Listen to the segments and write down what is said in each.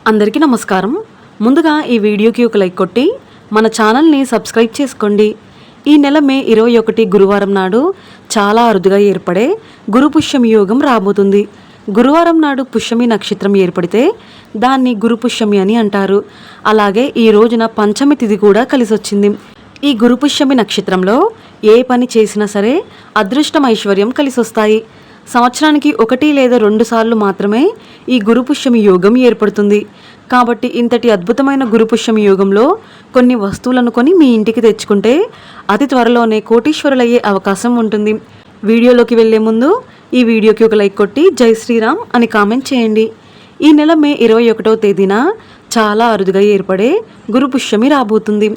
అందరికీ నమస్కారం. ముందుగా ఈ వీడియోకి ఒక లైక్ కొట్టి మన ఛానల్ని సబ్స్క్రైబ్ చేసుకోండి. ఈ నెల మే 21 గురువారం నాడు చాలా అరుదుగా ఏర్పడే గురు పుష్యమి యోగం రాబోతుంది. గురువారం నాడు పుష్యమి నక్షత్రం ఏర్పడితే దాన్ని గురు పుష్యమి అని అంటారు. అలాగే ఈ రోజున పంచమి తిథి కూడా కలిసొచ్చింది. ఈ గురు పుష్యమి నక్షత్రంలో ఏ పని చేసినా సరే అదృష్టం ఐశ్వర్యం కలిసొస్తాయి. సంవత్సరానికి 1 లేదా 2 సార్లు మాత్రమే ఈ గురు పుష్యమి యోగం ఏర్పడుతుంది. కాబట్టి ఇంతటి అద్భుతమైన గురు పుష్యమి యోగంలో కొన్ని వస్తువులను కొని మీ ఇంటికి తెచ్చుకుంటే అతి త్వరలోనే కోటీశ్వరులయ్యే అవకాశం ఉంటుంది. వీడియోలోకి వెళ్లే ముందు ఈ వీడియోకి ఒక లైక్ కొట్టి జై శ్రీరామ్ అని కామెంట్ చేయండి. ఈ నెల మే 21వ తేదీన చాలా అరుదుగా ఏర్పడే గురు పుష్యమి రాబోతుంది.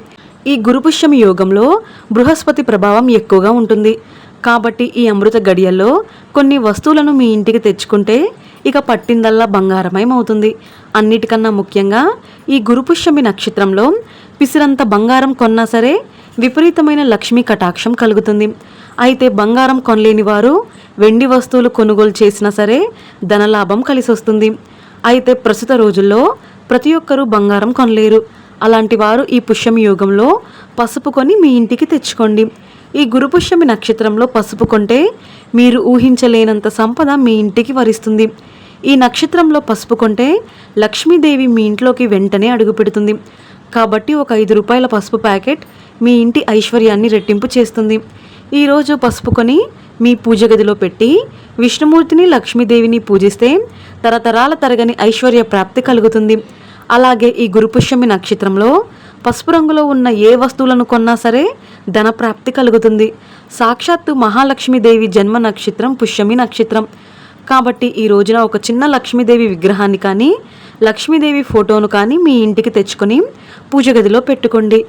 ఈ గురు పుష్యమి యోగంలో బృహస్పతి ప్రభావం ఎక్కువగా ఉంటుంది. కాబట్టి ఈ అమృత గడియల్లో కొన్ని వస్తువులను మీ ఇంటికి తెచ్చుకుంటే ఇక పట్టిందల్లా బంగారమయమవుతుంది. అన్నిటికన్నా ముఖ్యంగా ఈ గురు పుష్యమి నక్షత్రంలో పిసిరంత బంగారం కొన్నా సరే విపరీతమైన లక్ష్మీ కటాక్షం కలుగుతుంది. అయితే బంగారం కొనలేని వారు వెండి వస్తువులు కొనుగోలు చేసినా సరే ధనలాభం కలిసొస్తుంది. అయితే ప్రస్తుత రోజుల్లో ప్రతి ఒక్కరూ బంగారం కొనలేరు. అలాంటి వారు ఈ పుష్యమి యోగంలో పసుపు కొని మీ ఇంటికి తెచ్చుకోండి. ఈ గురు పుష్యమి నక్షత్రంలో పసుపు కొంటే మీరు ఊహించలేనంత సంపద మీ ఇంటికి వరిస్తుంది. ఈ నక్షత్రంలో పసుపు కొంటే లక్ష్మీదేవి మీ ఇంట్లోకి వెంటనే అడుగు పెడుతుంది. కాబట్టి ఒక 5 రూపాయల పసుపు ప్యాకెట్ మీ ఇంటి ఐశ్వర్యాన్ని రెట్టింపు చేస్తుంది. ఈరోజు పసుపు కొని మీ పూజ గదిలో పెట్టి విష్ణుమూర్తిని లక్ష్మీదేవిని పూజిస్తే తరతరాల తరగని ఐశ్వర్య ప్రాప్తి కలుగుతుంది. అలాగే ఈ గురు పుష్యమి నక్షత్రంలో పసుపు రంగులో ఉన్న ఏ వస్తువులను కొన్నా సరే ధనప్రాప్తి కలుగుతుంది. సాక్షాత్తు మహాలక్ష్మీదేవి జన్మ నక్షత్రం పుష్యమి నక్షత్రం. కాబట్టి ఈ రోజున ఒక చిన్న లక్ష్మీదేవి విగ్రహాన్ని కానీ లక్ష్మీదేవి ఫోటోను కానీ మీ ఇంటికి తెచ్చుకొని పూజ గదిలో పెట్టుకోండి.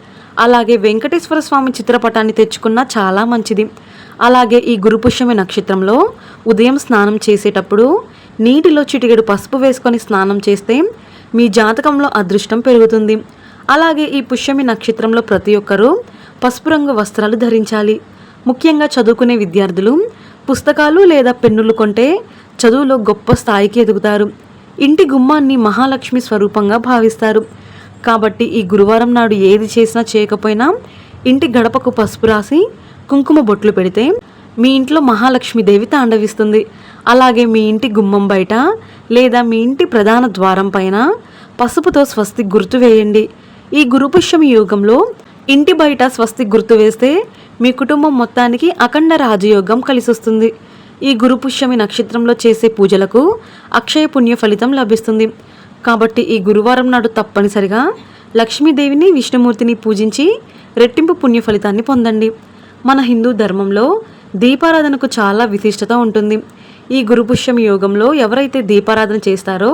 అలాగే వెంకటేశ్వర స్వామి చిత్రపటాన్ని తెచ్చుకున్నా చాలా మంచిది. అలాగే ఈ గురు పుష్యమి నక్షత్రంలో ఉదయం స్నానం చేసేటప్పుడు నీటిలో చిటికెడు పసుపు వేసుకొని స్నానం చేస్తే మీ జాతకంలో అదృష్టం పెరుగుతుంది. అలాగే ఈ పుష్యమి నక్షత్రంలో ప్రతి ఒక్కరూ పసుపు రంగు వస్త్రాలు ధరించాలి. ముఖ్యంగా చదువుకునే విద్యార్థులు పుస్తకాలు లేదా పెన్నులు కొంటే చదువులో గొప్ప స్థాయికి ఎదుగుతారు. ఇంటి గుమ్మాన్ని మహాలక్ష్మి స్వరూపంగా భావిస్తారు. కాబట్టి ఈ గురువారం నాడు ఏది చేసినా చేయకపోయినా ఇంటి గడపకు పసుపు రాసి కుంకుమ బొట్లు పెడితే మీ ఇంట్లో మహాలక్ష్మీదేవి తాండవిస్తుంది. అలాగే మీ ఇంటి గుమ్మం బయట లేదా మీ ఇంటి ప్రధాన ద్వారం పైన పసుపుతో స్వస్తి గుర్తు వేయండి. ఈ గురు పుష్యమి యోగంలో ఇంటి బయట స్వస్తి గుర్తు వేస్తే మీ కుటుంబం మొత్తానికి అఖండ రాజయోగం కలిసొస్తుంది. ఈ గురు పుష్యమి నక్షత్రంలో చేసే పూజలకు అక్షయ పుణ్య ఫలితం లభిస్తుంది. కాబట్టి ఈ గురువారం నాడు తప్పనిసరిగా లక్ష్మీదేవిని విష్ణుమూర్తిని పూజించి రెట్టింపు పుణ్య ఫలితాన్ని పొందండి. మన హిందూ ధర్మంలో దీపారాధనకు చాలా విశిష్టత ఉంటుంది. ఈ గురు పుష్యమి యోగంలో ఎవరైతే దీపారాధన చేస్తారో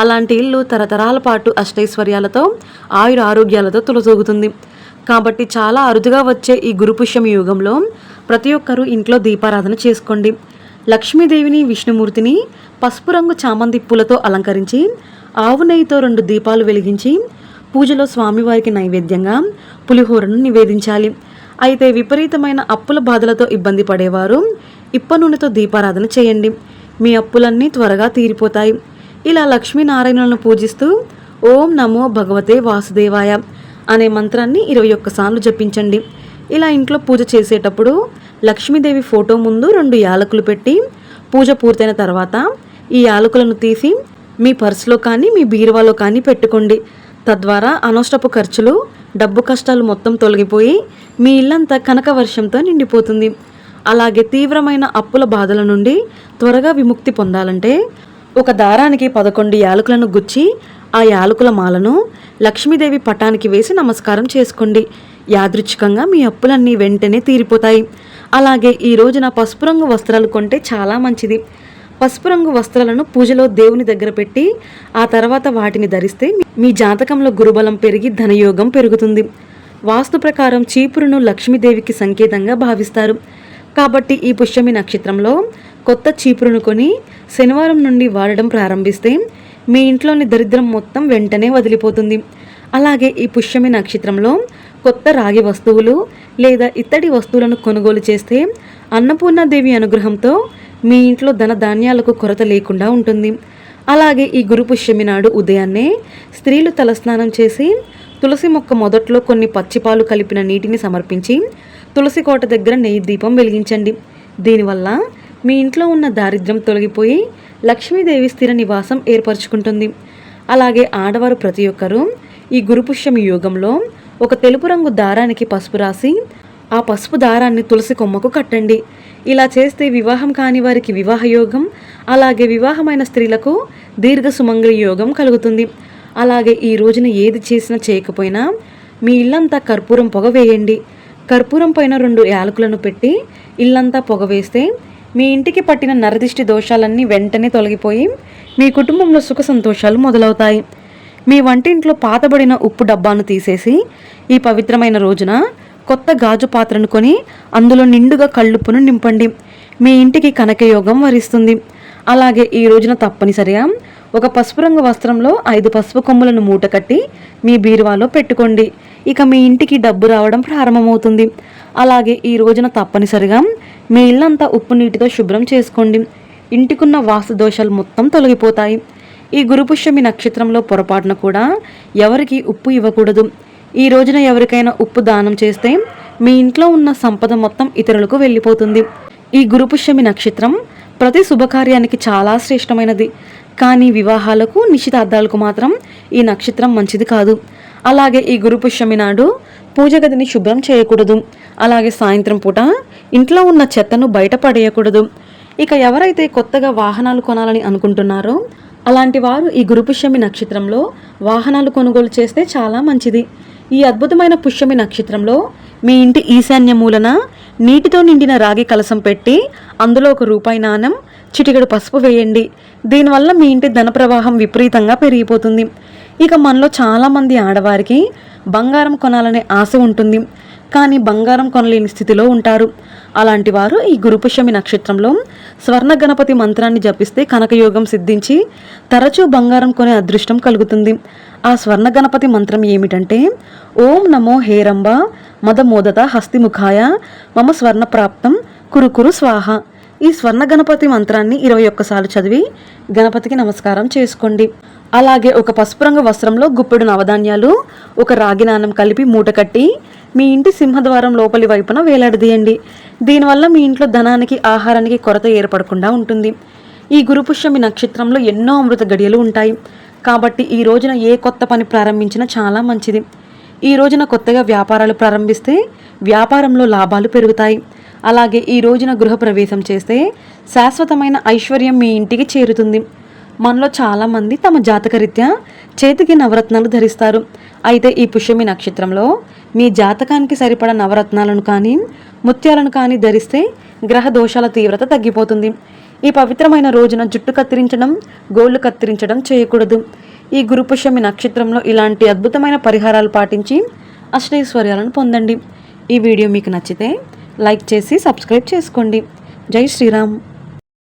అలాంటి ఇల్లు తరతరాల పాటు అష్టైశ్వర్యాలతో ఆయుర ఆరోగ్యాలతో తులతూగుతుంది. కాబట్టి చాలా అరుదుగా వచ్చే ఈ గురు పుష్యమి యోగంలో ప్రతి ఒక్కరూ ఇంట్లో దీపారాధన చేసుకోండి. లక్ష్మీదేవిని విష్ణుమూర్తిని పసుపు రంగు చామంతి పూలతో అలంకరించి ఆవు నెయ్యితో 2 దీపాలు వెలిగించి పూజలో స్వామివారికి నైవేద్యంగా పులిహోరను నివేదించాలి. అయితే విపరీతమైన అప్పుల బాధలతో ఇబ్బంది పడేవారు ఇప్ప నూనెతో దీపారాధన చేయండి. మీ అప్పులన్నీ త్వరగా తీరిపోతాయి. ఇలా లక్ష్మీనారాయణులను పూజిస్తూ ఓం నమో భగవతే వాసుదేవాయ అనే మంత్రాన్ని 21 సార్లు జపించండి. ఇలా ఇంట్లో పూజ చేసేటప్పుడు లక్ష్మీదేవి ఫోటో ముందు 2 యాలకులు పెట్టి పూజ పూర్తయిన తర్వాత ఈ యాలకులను తీసి మీ పర్సులో కానీ మీ బీరువాలో కానీ పెట్టుకోండి. తద్వారా అనవసరపు ఖర్చులు డబ్బు కష్టాలు మొత్తం తొలగిపోయి మీ ఇల్లంతా కనక వర్షంతో నిండిపోతుంది. అలాగే తీవ్రమైన అప్పుల బాధల నుండి త్వరగా విముక్తి పొందాలంటే ఒక దారానికి 11 యాలకులను గుచ్చి ఆ యాలకుల మాలను లక్ష్మీదేవి పటానికి వేసి నమస్కారం చేసుకోండి. యాదృచ్ఛికంగా మీ అప్పులన్నీ వెంటనే తీరిపోతాయి. అలాగే ఈ రోజున పసుపు రంగు వస్త్రాలు కొంటే చాలా మంచిది. పసుపు రంగు వస్త్రాలను పూజలో దేవుని దగ్గర పెట్టి ఆ తర్వాత వాటిని ధరిస్తే మీ జాతకంలో గురుబలం పెరిగి ధనయోగం పెరుగుతుంది. వాస్తు ప్రకారం చీపురును లక్ష్మీదేవికి సంకేతంగా భావిస్తారు. కాబట్టి ఈ పుష్యమి నక్షత్రంలో కొత్త చీపురును కొని శనివారం నుండి వాడడం ప్రారంభిస్తే మీ ఇంట్లోని దరిద్రం మొత్తం వెంటనే వదిలిపోతుంది. అలాగే ఈ పుష్యమి నక్షత్రంలో కొత్త రాగి వస్తువులు లేదా ఇత్తడి వస్తువులను కొనుగోలు చేస్తే అన్నపూర్ణాదేవి అనుగ్రహంతో మీ ఇంట్లో ధన ధాన్యాలకు కొరత లేకుండా ఉంటుంది. అలాగే ఈ గురు పుష్యమి నాడు ఉదయాన్నే స్త్రీలు తలస్నానం చేసి తులసి మొక్క మొదట్లో కొన్ని పచ్చిపాలు కలిపిన నీటిని సమర్పించి తులసి కోట దగ్గర నెయ్యి దీపం వెలిగించండి. దీనివల్ల మీ ఇంట్లో ఉన్న దారిద్ర్యం తొలగిపోయి లక్ష్మీదేవి స్థిర నివాసం ఏర్పరచుకుంటుంది. అలాగే ఆడవారు ప్రతి ఒక్కరూ ఈ గురుపుష్యమి యోగంలో ఒక తెలుపు రంగు దారానికి పసుపు రాసి ఆ పసుపు దారాన్ని తులసి కొమ్మకు కట్టండి. ఇలా చేస్తే వివాహం కాని వారికి వివాహ యోగం, అలాగే వివాహమైన స్త్రీలకు దీర్ఘ సుమంగళి యోగం కలుగుతుంది. అలాగే ఈ రోజున ఏది చేసినా చేయకపోయినా మీ ఇల్లంతా కర్పూరం పొగ వేయండి. కర్పూరం పైన 2 యాలకులను పెట్టి ఇల్లంతా పొగ వేస్తే మీ ఇంటికి పట్టిన నరదిష్టి దోషాలన్నీ వెంటనే తొలగిపోయి మీ కుటుంబంలో సుఖ సంతోషాలు మొదలవుతాయి. మీ వంటింట్లో పాతబడిన ఉప్పు డబ్బాను తీసేసి ఈ పవిత్రమైన రోజున కొత్త గాజు పాత్రను కొని అందులో నిండుగా కళ్ళుప్పును నింపండి. మీ ఇంటికి కనకయోగం వరిస్తుంది. అలాగే ఈ రోజున తప్పనిసరిగా ఒక పసుపు రంగు వస్త్రంలో 5 పసుపు కొమ్ములను మూట కట్టి మీ బీరువాలో పెట్టుకోండి. ఇక మీ ఇంటికి డబ్బు రావడం ప్రారంభమవుతుంది. అలాగే ఈ రోజున తప్పనిసరిగా మీ ఇల్లంతా ఉప్పు నీటితో శుభ్రం చేసుకోండి. ఇంటికున్న వాస్తు దోషాలు మొత్తం తొలగిపోతాయి. ఈ గురుపుష్యమి నక్షత్రంలో పొరపాటున కూడా ఎవరికి ఉప్పు ఇవ్వకూడదు. ఈ రోజున ఎవరికైనా ఉప్పు దానం చేస్తే మీ ఇంట్లో ఉన్న సంపద మొత్తం ఇతరులకు వెళ్ళిపోతుంది. ఈ గురుపుష్యమి నక్షత్రం ప్రతి శుభకార్యానికి చాలా శ్రేష్టమైనది. కానీ వివాహాలకు నిశ్చితార్థాలకు మాత్రం ఈ నక్షత్రం మంచిది కాదు. అలాగే ఈ గురుపుష్యమి నాడు పూజ గదిని శుభ్రం చేయకూడదు. అలాగే సాయంత్రం పూట ఇంట్లో ఉన్న చెత్తను బయట పడేయకూడదు. ఇక ఎవరైతే కొత్తగా వాహనాలు కొనాలని అనుకుంటున్నారో అలాంటి వారు ఈ గురుపుష్యమి నక్షత్రంలో వాహనాలు కొనుగోలు చేస్తే చాలా మంచిది. ఈ అద్భుతమైన పుష్యమి నక్షత్రంలో మీ ఇంటి ఈశాన్య మూలన నీటితో నిండిన రాగి కలశం పెట్టి అందులో ₹1 నాణెం, చిటికెడు పసుపు వేయండి. దీనివల్ల మీ ఇంటి ధన ప్రవాహం విపరీతంగా పెరిగిపోతుంది. ఇక మనలో చాలామంది ఆడవారికి బంగారం కొనాలనే ఆశ ఉంటుంది, కానీ బంగారం కొనలేని స్థితిలో ఉంటారు. అలాంటి వారు ఈ గురుపుష్యమి నక్షత్రంలో స్వర్ణ గణపతి మంత్రాన్ని జపిస్తే కనకయోగం సిద్ధించి తరచూ బంగారం కొనే అదృష్టం కలుగుతుంది. ఆ స్వర్ణ గణపతి మంత్రం ఏమిటంటే ఓం నమో హేరంబ మదమోదత హస్తిముఖాయ మమ స్వర్ణ ప్రాప్తం కురుకురు స్వాహ. ఈ స్వర్ణ గణపతి మంత్రాన్ని 21 సార్లు చదివి గణపతికి నమస్కారం చేసుకోండి. అలాగే ఒక పసుపు రంగు వస్త్రంలో గుప్పెడు నవధాన్యాలు, ఒక రాగి నాణెం కలిపి మూట కట్టి మీ ఇంటి సింహద్వారం లోపలి వైపున వేలాడదీయండి. దీనివల్ల మీ ఇంట్లో ధనానికి, ఆహారానికి కొరత ఏర్పడకుండా ఉంటుంది. ఈ గురుపుష్యమి నక్షత్రంలో ఎన్నో అమృత గడియలు ఉంటాయి. కాబట్టి ఈ రోజున ఏ కొత్త పని ప్రారంభించినా చాలా మంచిది. ఈ రోజున కొత్తగా వ్యాపారాలు ప్రారంభిస్తే వ్యాపారంలో లాభాలు పెరుగుతాయి. అలాగే ఈ రోజున గృహప్రవేశం చేస్తే శాశ్వతమైన ఐశ్వర్యం మీ ఇంటికి చేరుతుంది. మనలో చాలామంది తమ జాతకరీత్యా చేతికి నవరత్నాలు ధరిస్తారు. అయితే ఈ పుష్యమి నక్షత్రంలో మీ జాతకానికి సరిపడ నవరత్నాలను కానీ ముత్యాలను కానీ ధరిస్తే గ్రహ దోషాల తీవ్రత తగ్గిపోతుంది. ఈ పవిత్రమైన రోజున జుట్టు కత్తిరించడం, గోళ్లు కత్తిరించడం చేయకూడదు. ఈ గురుపుష్యమి నక్షత్రంలో ఇలాంటి అద్భుతమైన పరిహారాలు పాటించి అష్టైశ్వర్యాలను పొందండి. ఈ వీడియో మీకు నచ్చితే లైక్ చేసి సబ్స్క్రైబ్ చేసుకోండి. జై శ్రీరామ్.